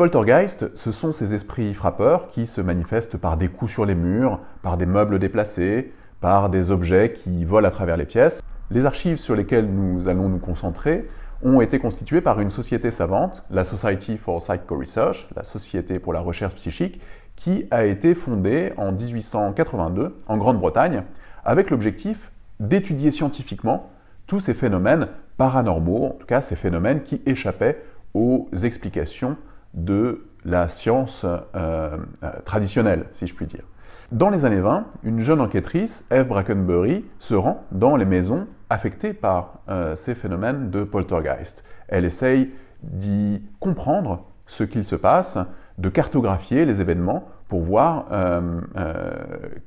poltergeists, ce sont ces esprits frappeurs qui se manifestent par des coups sur les murs, par des meubles déplacés, par des objets qui volent à travers les pièces. Les archives sur lesquelles nous allons nous concentrer ont été constituées par une société savante, la Society for Psychical Research, la Société pour la recherche psychique, qui a été fondée en 1882 en Grande-Bretagne avec l'objectif d'étudier scientifiquement tous ces phénomènes paranormaux, en tout cas ces phénomènes qui échappaient aux explications de la science traditionnelle, si je puis dire. Dans les années 20, une jeune enquêtrice, Eve Brackenbury, se rend dans les maisons affectées par ces phénomènes de poltergeist. Elle essaye d'y comprendre ce qu'il se passe, de cartographier les événements pour voir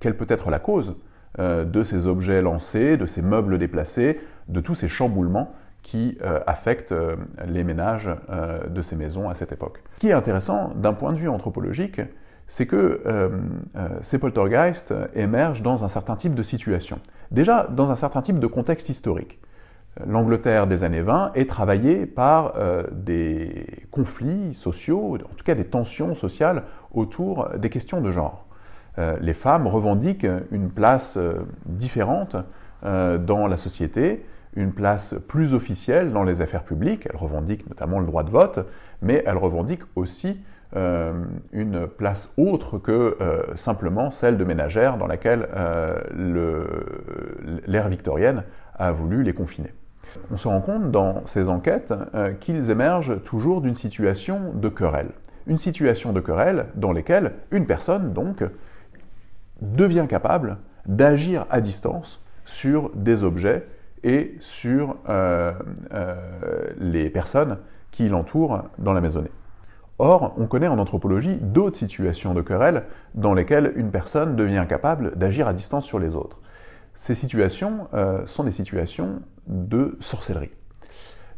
quelle peut être la cause de ces objets lancés, de ces meubles déplacés, de tous ces chamboulements qui affectent les ménages de ces maisons à cette époque. Ce qui est intéressant d'un point de vue anthropologique, c'est que ces poltergeists émergent dans un certain type de situation. Déjà, dans un certain type de contexte historique. L'Angleterre des années 20 est travaillée par des conflits sociaux, en tout cas des tensions sociales autour des questions de genre. Les femmes revendiquent une place différente dans la société, une place plus officielle dans les affaires publiques. Elles revendiquent notamment le droit de vote, mais elles revendiquent aussi une place autre que simplement celle de ménagère dans laquelle l'ère victorienne a voulu les confiner. On se rend compte dans ces enquêtes qu'ils émergent toujours d'une situation de querelle. Une situation de querelle dans laquelle une personne, donc, devient capable d'agir à distance sur des objets et sur les personnes qui l'entourent dans la maisonnée. Or, on connaît en anthropologie d'autres situations de querelle dans lesquelles une personne devient capable d'agir à distance sur les autres. Ces situations sont des situations de sorcellerie.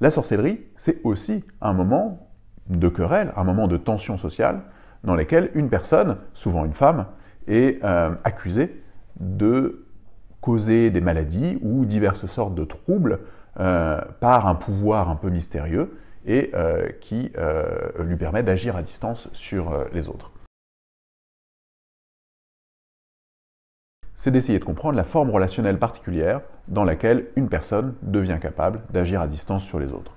La sorcellerie, c'est aussi un moment de querelle, un moment de tension sociale, dans lequel une personne, souvent une femme, est accusée de causer des maladies ou diverses sortes de troubles par un pouvoir un peu mystérieux et qui lui permet d'agir à distance sur les autres. C'est d'essayer de comprendre la forme relationnelle particulière dans laquelle une personne devient capable d'agir à distance sur les autres.